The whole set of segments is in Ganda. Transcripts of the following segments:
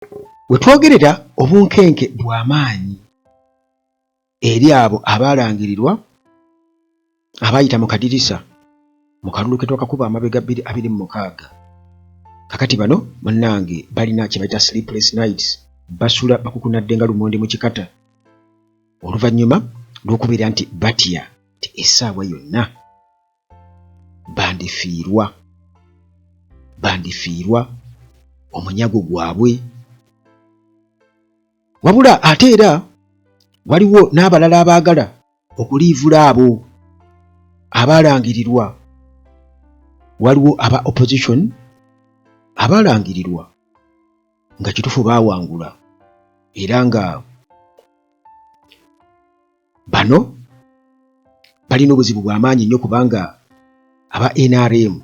we twogerera obunkenke bw'amaanyi eri abo abalangirirwa abayita mu kadirisa mu kalulu ke twakakuba amabega 26 kakati bano munnange balina kye bayita sleepless nights basula bakukunadde nga lumonde mu kikata oluvannyuma lw'okubeera nti batya ti essaawa yonna bandifiirwa omunyago gwabwe. Wabula ate era waliwo n'abalala abaagala okuliivula abo abalangirirwa. Waliwo aba opposition abalangirirwa nga kituufu baawangula era nga bano balina obuzibu bw'amaanyi nnyo kubanga aba NRM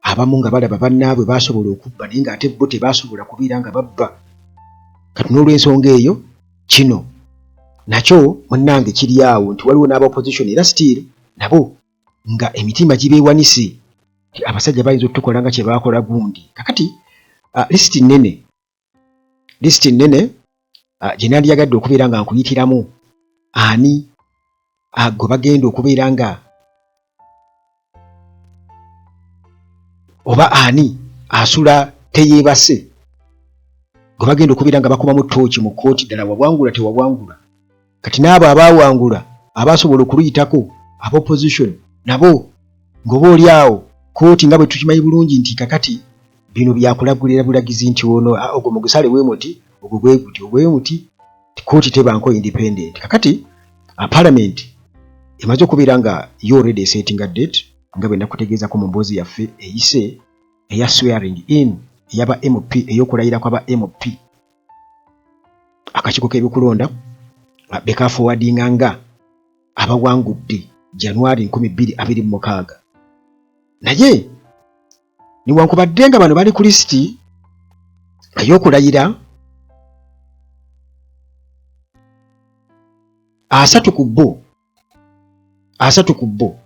abamu nga balaba bannaabwe baasobola okubba naye ng'ate bo tebaasobola kubeera nga babba. Kati n'olw'ensonga eyo kino nakyo munnange kiri awo nti waliwo n'aba opposition era still nabo nga emitima gibeewanise abasajja bayinza otukola nga kye baakola gundi. Kakati lisiti nnene gye nandyagadde okubeera nga nkuyitiramu ani gwe bagenda okubeera nga oba ani asula teyeebase gwe bagenda okubeera nga bakubamu ttooki mu kkooti ddala wawangula tewawangula. Kati n'abo abaawangula abaasobola okuluyitako aba opposition nabo ng'oba oli awo kkooti nga bwe tukimanyi bulungi nti kakati bino byakulagulira bulagizi nti ono ogwo mugusale weemuti ogwo bweguti obwemuti kkooti tebanko independent. Kakati parliament emaze okubeera nga yo already setting a date nga bwe nakutegeezako mu mboozi yaffe eyise eya swearing in eyaba MP ey'okulayira kwaba MP akakiiko k'ebyokulonda bekaafowadinga nga abawangudde January 2026 naye niwankubadde nga bano bali ku lisiti ey'okulayira 3 ku bo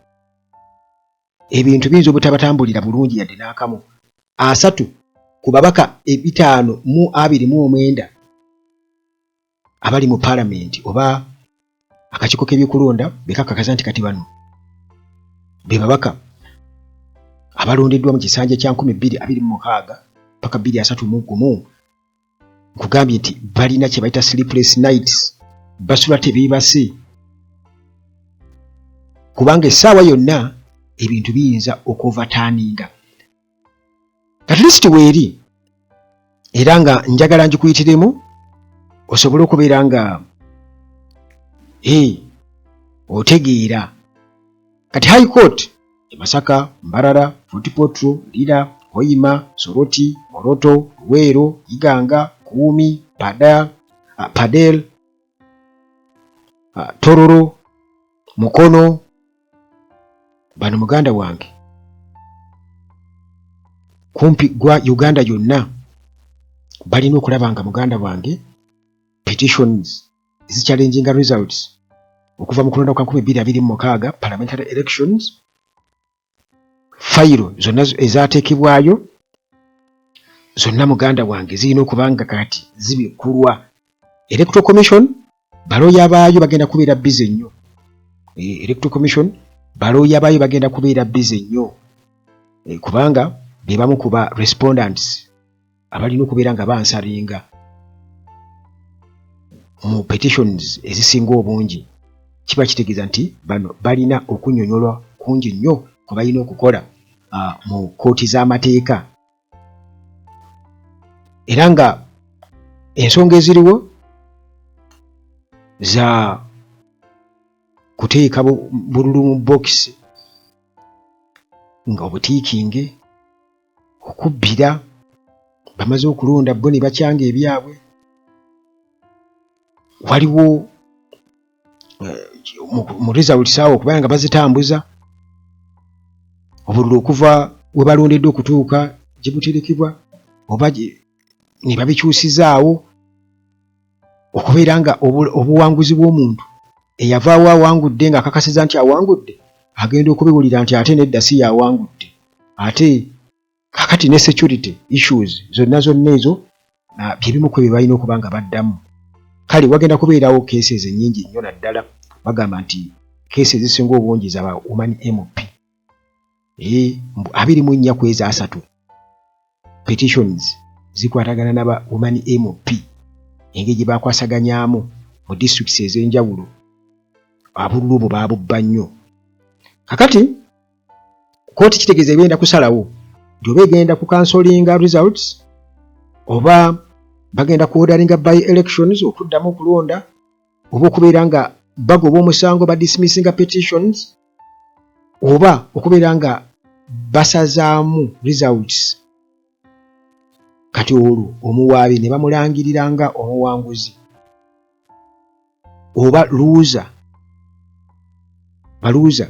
ebintu biyinza obutabatambulira bulungi yadde n'akamu. 3 ku babaka 529 abali mu palamenti oba akakiiko k'ebyokulonda bekakakaza nti kati bano be babaka abalondeddwa mu kisanja kya 2026 paka 2031 nkugambye nti balina kye bayita sleepless nights basula tebeebase kubanga essaawa yonna ebintu biyinza okuvataaninga. Kati lisiti weeri era nga njagala ngikuyitiremu osobole okubeera nga otegeera. Kati high court Masaka, Mbarara, Fort Portal, Lira, Hoima, Soroti, Moroto, Luweero, Iganga, Kuumi, Padel, Tororo, Mukono, bano muganda wange kumpi gwa Uganda yonna balina okulaba nga muganda wange petitions challenging results okuva mu kulonda kwa 2026 parliamentary elections fayiro zonna ezaateekebwayo zonna muganda wange zirina okubanga kati zibikulwa. Electoral Commission balooya baayo bagenda kubeera busy nnyo. Electoral Commission balooya baayo bagenda kubeera busy nnyo kubanga be bamu ku ba respondents abalina okubeera nga bansalinga mu petitions ezisinga obungi. Kiba kitegeeza nti bano balina okunyonyolwa kungi nnyo kwe balina okukola mu kkooti z'amateeka era nga ensonga eziriwo za kuteeka bululu mu bokisi nga obutiikinge okubbira bamaze okulonda bo ne bakyanga ebyabwe. Waliwo mu results awo okubanga nga bazitambuza obululu okuva we balondeddwa okutuuka gye buterekebwa oba ne babikyusizaawo okubeera nga obuwanguzi bw'omuntu eyavaawo awangudde nga akakasiza nti awangudde agenda okubiwulira nti ate nedda si yawangudde. Ate kakati ne security issues zonna ezo byebimu ku bye balina okuba nga baddamu. Kale wagenda kubeerawo cases ennyingi nnyo naddala bagamba nti cases ezisinga obungi zaba Woman MP 24 ku ezo 3 petitions zikwatagana n'aba Woman MP engeri gye bakwasaganyaamu mu districts ez'enjawulo. Abululu bo baabubba nnyo. Kakati kooti kitegeeza egenda kusalawo nti oba egenda ku cancellinga results oba bagenda kuordaringa by elections okuddamu okulonda oba okubeera nga bagoba omusango ba dismissinga petitions oba okubeera nga basazaamu results. Kati olwo omuwaabi ne bamulangiriranga omuwanguzi oba loser baluuza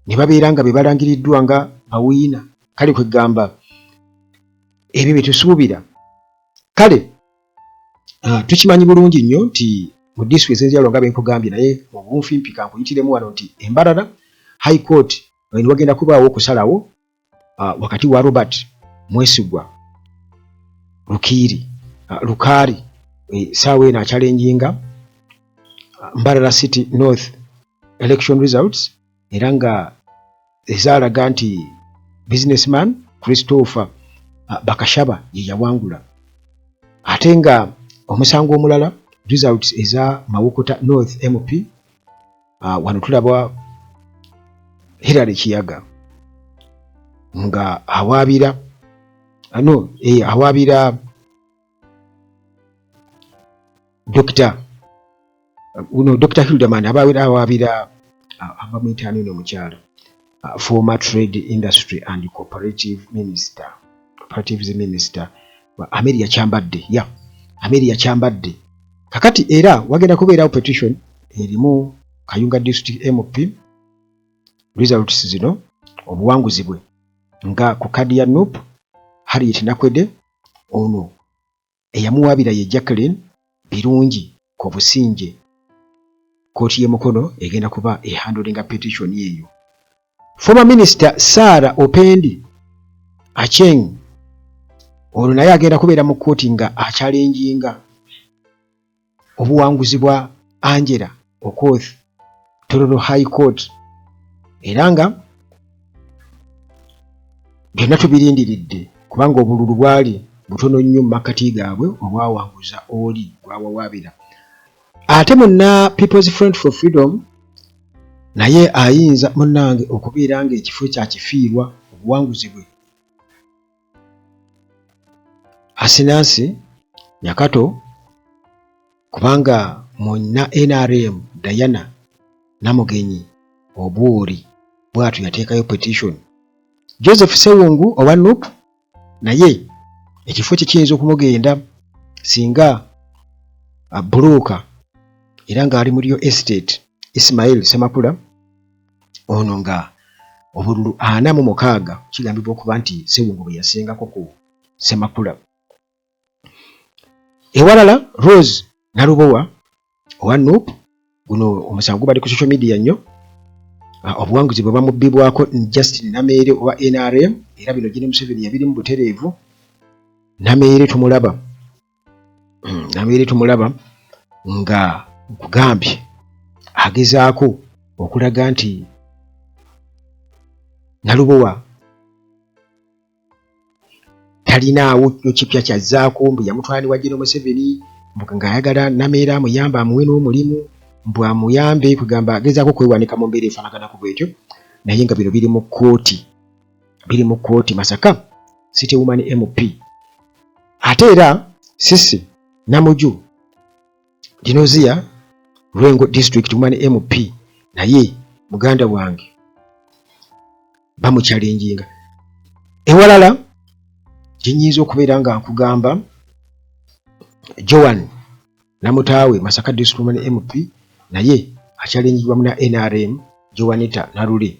ne babeera nga be balangiriddwa nga bawiina. Kale kwegamba ebyo bye tusuubira. Kale tukimanyi bulungi nnyo nti mu district ez'enjawulo nga benkugambye naye mu bunfimpi kankuyitiremu wano nti Embarara High Court ni wagenda kubaawo okusalawo wakati wa Robert Mwesigwa Lukaari saawa eno achallenginga Mbarara City North election results era nga ezaalaga nti businessman Christopher Bakashaba ye yawangula. Ate nga omusango omulala results eza Mawokota North MP wano tulaba Hilary Kiyaga nga awaabira Dr. Hildeman awaabira abamwitaani omukyala former trade industry and cooperative minister Amelia Kyambadde. Kakati era wagenda kubeerawo petition erimu Kayunga district MP results zino obuwanguzi bwe nga ku kadi ya Nup Harriet Nakwede ono eyamuwaabira ye Jacqueline Birungi ku Businje. Kooti y'Emukono egenda kuba ehandlinga petition yeeyo. Former Minister Sarah Opendi Acheng ono naye agenda kubeera mu kooti nga achallenginga obuwanguzi bwa Angela Okoth Tororo High Court era nga byonna tubirindiridde kubanga obululu bwali butono nnyo mu makati gaabwe obwawanguza oli gwawawaabira. Ate munna People's Front for Freedom naye ayinza munnange okubeera nga ekifo kya kifiirwa obuwanguzi bwe. Asinansi Nyakato kubanga munna NRM Diana Namugenyi Obwori bwatu yateekayo petition. Joseph Sewungu owa Nup naye ekifo kye kiyinza okumugenda singa Buluka era nga ali mu Rio Estate Ismail Semakula ono nga obululu 46 kigambibwa okuba nti Sewungu bwe yasingako ku Semakula. Ewalala Rose Nalubowa owa Nup guno omusango bali ku social media nnyo obuwanguzi bwe bamubbibwako Justin Nameere owa NRM era bino Jene Museveni yabiri mu butereevu. Nameere tumulaba nga kugambye agezaako okulaga nti Nalubowa talinaawo kipya kyazzaako mbu yamutwali wa Jene Museveni ng'ayagala Nameere amuyamba amuwe n'omulimu mbu amuyambe kugamba agezaako kwewanika mu mbeera efaanaganako bwetyo naye nga bino biri mu kkooti Masaka City Woman MP. Ate era Sisi Namuju Dinozia Lwengo District Woman MP naye muganda wange bamuchallenginga. Ewalala jinyiza okubeera nga nkugamba Joan Namutaawe Masaka District Woman MP naye achallengeibwa muna NRM Joanita Narule.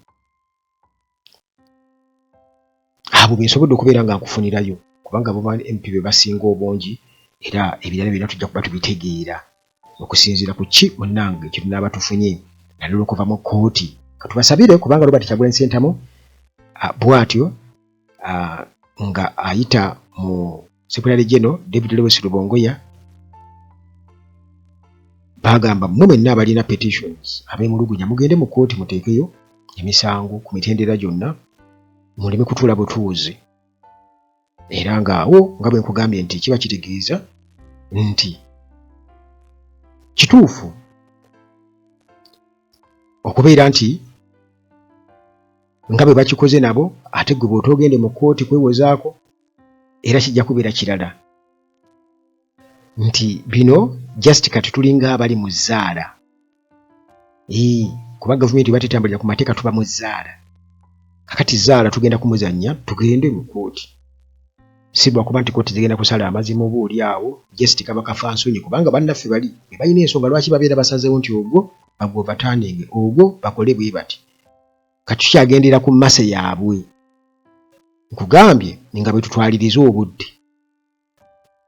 Abo bensobodde okubeera nga nkufunirayo kubanga Woman MP be basinga obungi era ebirala byonna tujja kuba tubitegeera okusinziira ku ki munnange kye tunaaba tufunye nalulu okuva mu kkooti. Katubasabire kubanga Robert Kyagulanyi Ssentamu bw'atyo nga ayita mu Secretary General David Lewis Rubongoya bagamba mmwe mwenna abalina petitions ab'emulugunya mugende mu kkooti muteekeyo emisango ku mitendera gyonna muleme kutuula butuuzi. Era ng'awo nga bwe nkugambye nti kiba kitegeeza nti kituufu okubeera nti nga bwe bakikoze nabo ate gwe bw'otoogende mu kkooti kwewozaako era kijja kubeera kirala nti bino just kati tulinga abali mu zzaala. Kuba gavumenti batetambulira ku mateeka tuba mu zzaala. Kakati zzaala tugenda kumuzannya tugende mu kkooti. Si lwakuba nti kkooti zigenda kusala amazima oba oli awo just kaba kafansonyi kubanga bannaffe bali be balina ensonga lwaki babeera basazeewo nti ogwo bagwovatanenge ogwo bakole bwe bati. Kati tukyagendera ku mmase yaabwe. Nkugambye nga bwe tutwaliriza obudde.